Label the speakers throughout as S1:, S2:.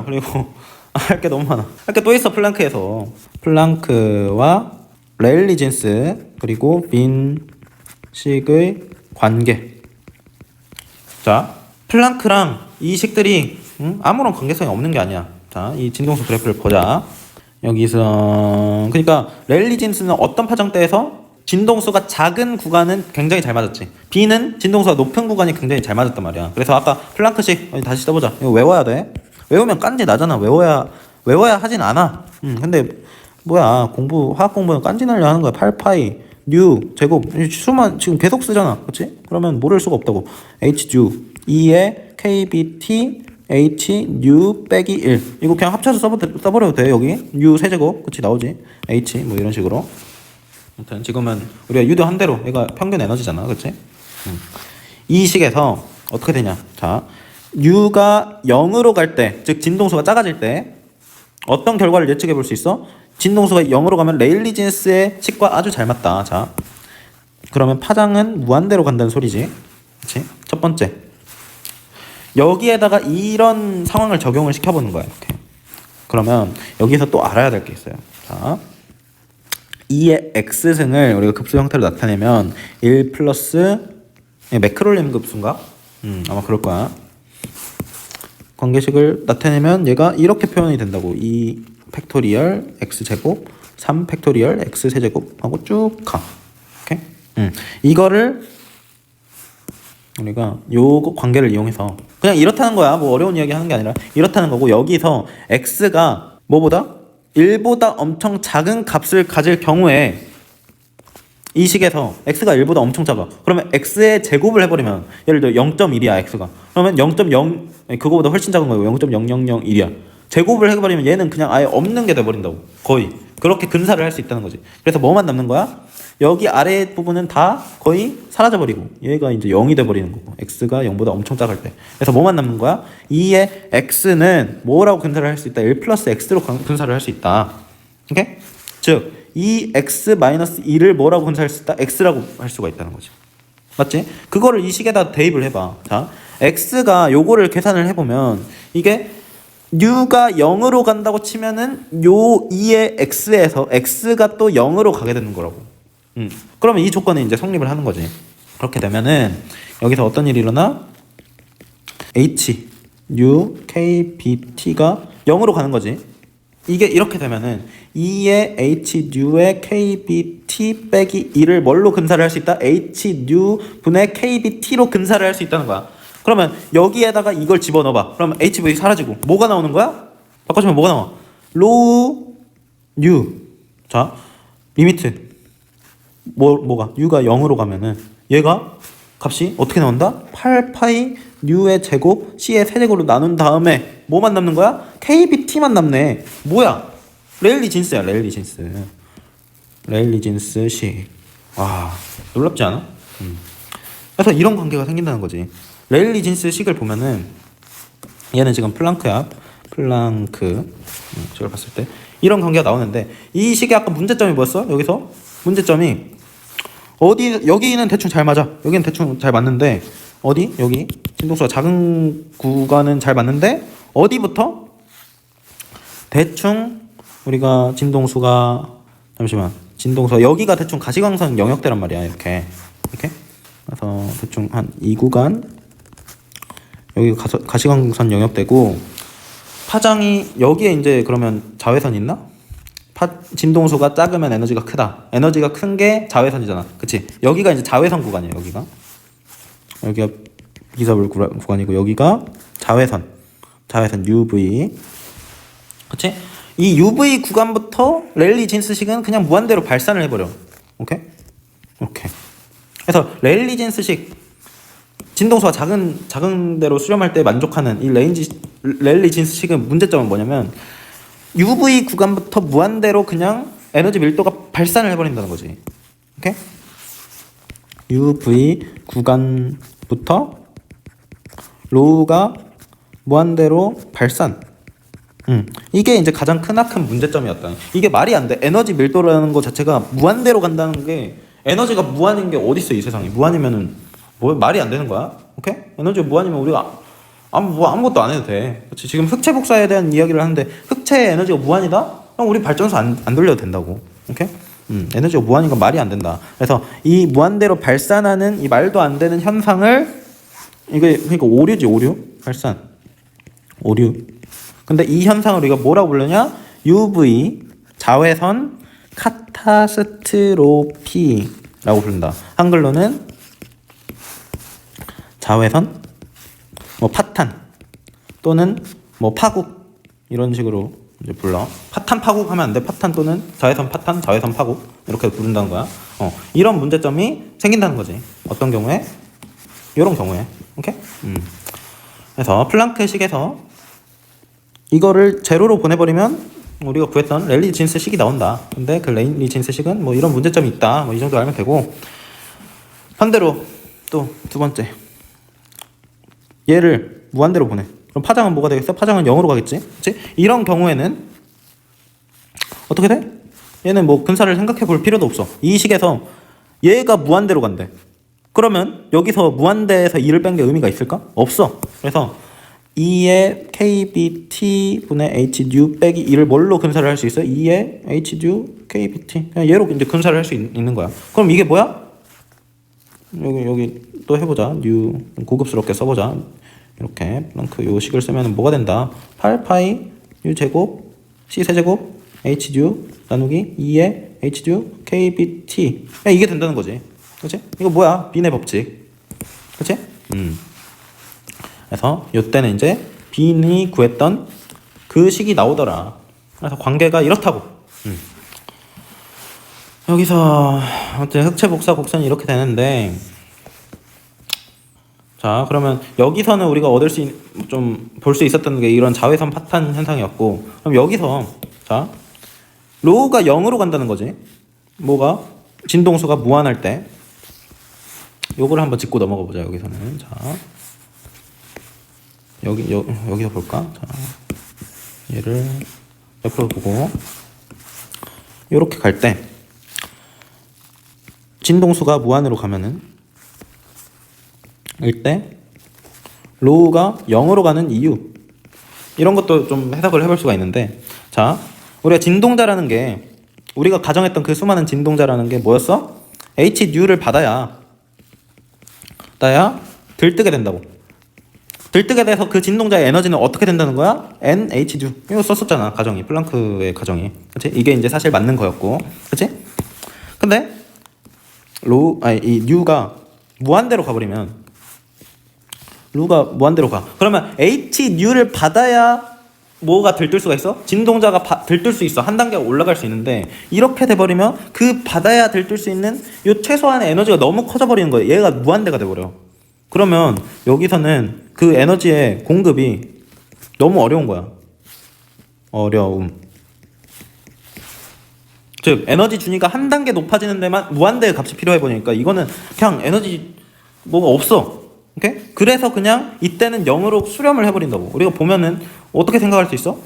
S1: 그리고 할 게 너무 많아. 할 게 또 있어. 플랑크에서 플랑크와 레일리진스 그리고 빈식의 관계. 자, 플랑크랑 이 식들이 아무런 관계성이 없는 게 아니야. 자, 이 진동수 그래프를 보자. 여기서 그러니까 레일리진스는 어떤 파장대에서 진동수가 작은 구간은 굉장히 잘 맞았지. B는 진동수가 높은 구간이 굉장히 잘 맞았단 말이야. 그래서 아까 플랑크식 다시 써보자. 이거 외워야 돼. 외우면 깐지 나잖아. 외워야 하진 않아. 근데 뭐야, 화학 공부는 깐지 날려 하는 거야. 8파이 뉴 제곱 수만 지금 계속 쓰잖아. 그렇지? 그러면 모를 수가 없다고. h 뉴 2에 kbt h 뉴 빼기 1 이거 그냥 합쳐서 써버려도 돼. 여기 뉴 세제곱 그치 나오지. h 뭐 이런 식으로. 아무튼 지금은 우리가 유도 한 대로 얘가 평균 에너지잖아. 그치? 이 식에서 어떻게 되냐. 자, U가 0으로 갈 때, 즉 진동수가 작아질 때 어떤 결과를 예측해 볼 수 있어? 진동수가 0으로 가면 레일리진스의 식과 아주 잘 맞다. 자, 그러면 파장은 무한대로 간다는 소리지. 그치? 첫 번째, 여기에다가 이런 상황을 적용을 시켜보는 거야. 이렇게. 그러면 여기서 또 알아야 될 게 있어요. 자, 2의 x승을 우리가 급수 형태로 나타내면 1 플러스 매크롤림 급수인가? 아마 그럴 거야. 관계식을 나타내면 얘가 이렇게 표현이 된다고. 2 팩토리얼 x제곱 3 팩토리얼 x세제곱 하고 쭉 가. 오케이? 이거를 우리가 요 관계를 이용해서 그냥 이렇다는 거야. 뭐 어려운 이야기 하는 게 아니라 이렇다는 거고, 여기서 x가 뭐보다 1보다 엄청 작은 값을 가질 경우에 이 식에서 x가 1보다 엄청 작아. 그러면 x의 제곱을 해버리면 예를 들어 0.1이야 x가. 그러면 0.0 그거보다 훨씬 작은 거예요. 0.0001이야. 제곱을 해버리면 얘는 그냥 아예 없는 게 돼버린다고. 거의 그렇게 근사를 할 수 있다는 거지. 그래서 뭐만 남는 거야? 여기 아래 부분은 다 거의 사라져버리고 얘가 이제 0이 돼버리는 거고, x가 0보다 엄청 작을 때. 그래서 뭐만 남는 거야? 2의 x는 뭐라고 근사를 할 수 있다? 1 플러스 x로 근사를 할 수 있다. 오케이? 즉 2x-2를 뭐라고 근사할 수 있다? x라고 할 수가 있다는 거지. 맞지? 그거를 이 식에다 대입을 해봐. 자, x가 요거를 계산을 해보면 이게 U가 0으로 간다고 치면은 요 2의 x에서 x가 또 0으로 가게 되는 거라고. 그러면 이 조건이 이제 성립을 하는 거지. 그렇게 되면은 여기서 어떤 일이 일어나? h u k b t가 0으로 가는 거지. 이게 이렇게 되면은 2의 h 뉴의 k b t 빼기 2를 뭘로 근사를 할 수 있다? h 뉴 분의 k b t로 근사를 할 수 있다는 거야. 그러면 여기에다가 이걸 집어넣어봐. 그러면 hv 사라지고 뭐가 나오는 거야? 바꿔주면 뭐가 나와? 로우 뉴. 자, 리미트 뭐가 u가 0으로 가면은 얘가 값이 어떻게 나온다? 8파이 뉴의 제곱 c의 세제곱으로 나눈 다음에 뭐만 남는 거야? kbt만 남네. 뭐야? 레일리진스야. 레일리진스식. 와, 놀랍지 않아? 그래서 이런 관계가 생긴다는 거지. 레일리진스식을 보면은 얘는 지금 플랑크야. 플랑크 식을 봤을 때 이런 관계가 나오는데, 이 식의 아까 문제점이 뭐였어? 여기서 문제점이 어디, 여기는 대충 잘 맞아. 여기는 대충 잘 맞는데 어디? 여기 진동수가 작은 구간은 잘 맞는데 어디부터? 대충 우리가 진동수가 여기가 대충 가시광선 영역대란 말이야. 이렇게 그래서 대충 한 이 구간 여기가 가시광선 영역대고, 파장이 여기에 이제 그러면 자외선 있나? 진동수가 작으면 에너지가 크다. 에너지가 큰 게 자외선이잖아. 그치? 여기가 이제 자외선 구간이야. 여기가 비서블 구간이고 여기가 자외선 UV. 그치? 이 UV 구간부터 레일리진스식은 그냥 무한대로 발산을 해버려. 오케이? 그래서 레일리진스식 진동수가 작은 대로 수렴할 때 만족하는 이 레일리진스식은 문제점은 뭐냐면 UV 구간부터 무한대로 그냥 에너지 밀도가 발산을 해버린다는 거지. 오케이? UV 구간부터 로우가 무한대로 발산. 이게 이제 가장 크나큰 문제점이었다. 이게 말이 안 돼. 에너지 밀도라는 거 자체가 무한대로 간다는 게, 에너지가 무한인 게 어딨어 이 세상에. 무한이면은 뭐 말이 안 되는 거야. 오케이? 에너지가 무한이면 우리가 아무것도 안 해도 돼. 그렇지? 지금 흑체 복사에 대한 이야기를 하는데 흑체의 에너지가 무한이다? 그럼 우리 발전소 안 돌려도 된다고. 오케이? 에너지가 무한인 건 말이 안 된다. 그래서 이 무한대로 발산하는 이 말도 안 되는 현상을 이게 그러니까 오류지, 오류. 발산. 오류. 근데 이 현상을 우리가 뭐라고 부르냐? UV 자외선 카타스트로피라고 부른다. 한글로는 자외선 파탄 또는 파국 이런 식으로 이제 불러. 파탄 파국 하면 안 돼. 파탄 또는 자외선 파탄, 자외선 파국 이렇게 부른다는 거야. 이런 문제점이 생긴다는 거지. 어떤 경우에? 이런 경우에. 오케이? 그래서 플랑크식에서 이거를 제로로 보내버리면 우리가 구했던 랠리 진스 식이 나온다. 근데 그 랠리 진스 식은 이런 문제점이 있다. 이 정도 알면 되고, 반대로 또 두 번째, 얘를 무한대로 보내. 그럼 파장은 뭐가 되겠어? 파장은 0으로 가겠지. 그치? 이런 경우에는 어떻게 돼? 얘는 근사를 생각해 볼 필요도 없어. 이 식에서 얘가 무한대로 간대. 그러면 여기서 무한대에서 2를 뺀 게 의미가 있을까? 없어. 그래서 2의 kbt 분의 hν 빼기 2를 뭘로 근사를 할 수 있어? 2의 hν kbt. 그냥 얘로 이제 근사를 할 수 있는 거야. 그럼 이게 뭐야? 여기 또 해보자. 뉴 고급스럽게 써보자. 이렇게 플랑크 요 식을 쓰면 뭐가 된다? 8파이 u 제곱 c 세제곱 hν 나누기 2의 hν kbt. 이게 된다는 거지. 그치? 이거 뭐야? 빈의 법칙. 그치? 그래서 요때는 이제 빈이 구했던 그 식이 나오더라. 그래서 관계가 이렇다고. 여기서 어째 흑체 복사 곡선이 이렇게 되는데, 자 그러면 여기서는 우리가 좀 볼 수 있었던 게 이런 자외선 파탄 현상이었고, 그럼 여기서 자 로우가 0으로 간다는 거지. 뭐가? 진동수가 무한할 때. 요거를 한번 짚고 넘어가 보자. 여기서는 자 여기서 볼까? 자 얘를 옆으로 보고 요렇게 갈 때 진동수가 무한으로 가면은 이때 로우가 0으로 가는 이유, 이런 것도 좀 해석을 해볼 수가 있는데, 자 우리가 진동자라는 게, 우리가 가정했던 그 수많은 진동자라는 게 뭐였어? hν 받아야 들뜨게 된다고. 들뜨게 돼서 그 진동자의 에너지는 어떻게 된다는 거야? NHν. 이거 썼었잖아, 가정이. 플랑크의 가정이. 그치? 이게 이제 사실 맞는 거였고. 그치? 근데 이 뉴가 무한대로 가버리면, 루가 무한대로 가. 그러면 hν를 받아야 뭐가 들뜰 수가 있어? 진동자가 들뜰 수 있어. 한 단계 올라갈 수 있는데, 이렇게 돼버리면 그 받아야 들뜰 수 있는 요 최소한의 에너지가 너무 커져버리는 거예요. 얘가 무한대가 돼버려. 그러면 여기서는 그 에너지의 공급이 너무 어려운 거야. 어려움. 즉 에너지 준위가 한 단계 높아지는 데만 무한대의 값이 필요해 보니까 이거는 그냥 에너지 뭐가 없어. 오케이? 그래서 그냥 이때는 0으로 수렴을 해버린다고. 우리가 보면은 어떻게 생각할 수 있어?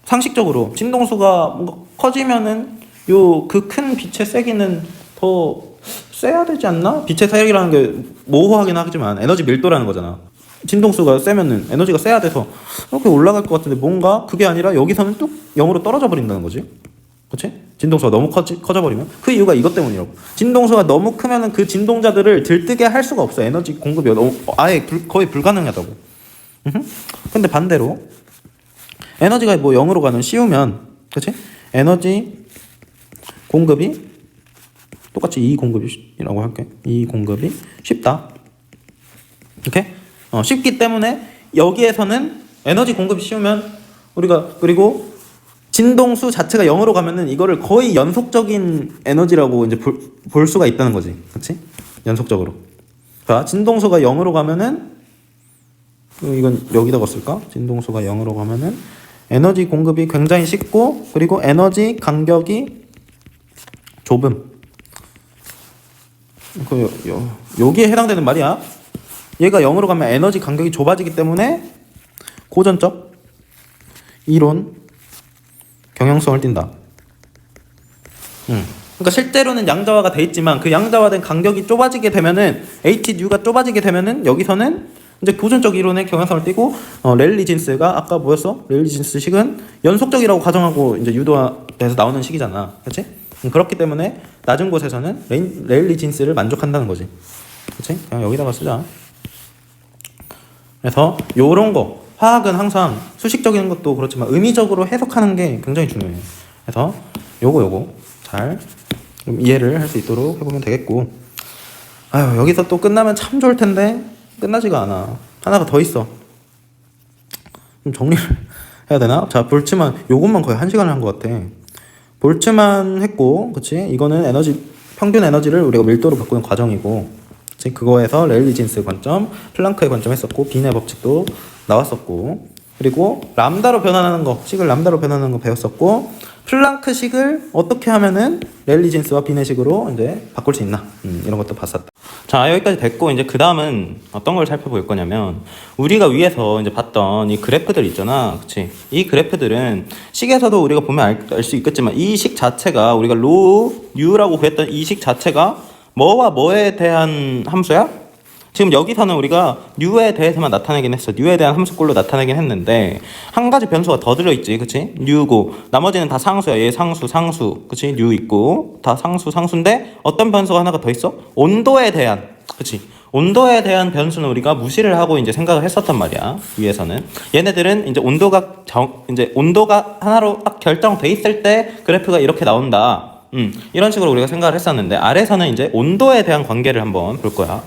S1: 상식적으로 진동수가 뭔가 커지면은 요 그 큰 빛의 세기는 더 세야 되지 않나? 빛의 세기라는 게 모호하긴 하지만 에너지 밀도라는 거잖아. 진동수가 세면은 에너지가 세야 돼서 이렇게 올라갈 것 같은데, 뭔가 그게 아니라 여기서는 뚝 0으로 떨어져 버린다는 거지. 그치? 진동수가 너무 커져버리면. 그 이유가 이것 때문이라고. 진동수가 너무 크면은 그 진동자들을 들뜨게 할 수가 없어. 에너지 공급이 너무 아예 거의 불가능하다고. 근데 반대로 에너지가 0으로 가는 쉬우면, 그치? 에너지 공급이 똑같이 이 공급이라고 할게. 이 공급이 쉽다. 오케이? 쉽기 때문에 여기에서는 에너지 공급이 쉬우면 우리가, 그리고 진동수 자체가 0으로 가면은 이거를 거의 연속적인 에너지라고 이제 볼 수가 있다는 거지. 그치? 연속적으로. 자, 진동수가 0으로 가면은, 이건 여기다가 쓸까? 진동수가 0으로 가면은 에너지 공급이 굉장히 쉽고, 그리고 에너지 간격이 좁음. 여기에 해당되는 말이야. 얘가 0으로 가면 에너지 간격이 좁아지기 때문에 고전적 이론 경향성을 띈다. 그러니까 실제로는 양자화가 돼 있지만 그 양자화된 간격이 좁아지게 되면은 hν가 좁아지게 되면은 여기서는 이제 고전적 이론의 경향성을 띠고 레일리진스가 아까 뭐였어? 레일리진스 식은 연속적이라고 가정하고 이제 유도에서 나오는 식이잖아, 그렇지? 그렇기 때문에 낮은 곳에서는 레일리진스를 만족한다는 거지, 그렇지? 그냥 여기다가 쓰자. 그래서 요런 거 화학은 항상 수식적인 것도 그렇지만 의미적으로 해석하는 게 굉장히 중요해. 그래서 요거 잘 좀 이해를 할 수 있도록 해보면 되겠고, 아유 여기서 또 끝나면 참 좋을 텐데 끝나지가 않아. 하나가 더 있어. 좀 정리를 해야 되나? 자, 볼츠만 요것만 거의 1시간을 한 것 같아. 볼츠만 했고, 그치? 이거는 에너지 평균 에너지를 우리가 밀도로 바꾸는 과정이고, 그치? 그거에서 레일리진스 관점, 플랑크의 관점 했었고, 빈의 법칙도 나왔었고, 그리고 람다로 변환하는 거, 식을 람다로 변환하는 거 배웠었고, 플랑크 식을 어떻게 하면은 레일리진스와 빈의 식으로 이제 바꿀 수 있나? 이런 것도 봤었다. 자, 여기까지 됐고, 이제 그 다음은 어떤 걸 살펴볼 거냐면, 우리가 위에서 이제 봤던 이 그래프들 있잖아. 그치? 이 그래프들은 식에서도 우리가 보면 알 수 있겠지만, 이 식 자체가 우리가 로우, U라고 구했던 이 식 자체가 뭐와 뭐에 대한 함수야? 지금 여기서는 우리가 U에 대해서만 나타내긴 했어. U에 대한 함수꼴로 나타내긴 했는데, 한 가지 변수가 더 들어있지, 그치? U고, 나머지는 다 상수야. 얘 상수, 그치? U 있고, 다 상수인데, 어떤 변수가 하나가 더 있어? 온도에 대한, 그치? 온도에 대한 변수는 우리가 무시를 하고 이제 생각을 했었단 말이야. 위에서는. 얘네들은 이제 온도가 하나로 딱 결정돼 있을 때 그래프가 이렇게 나온다. 이런 식으로 우리가 생각을 했었는데, 아래서는 이제 온도에 대한 관계를 한번 볼 거야.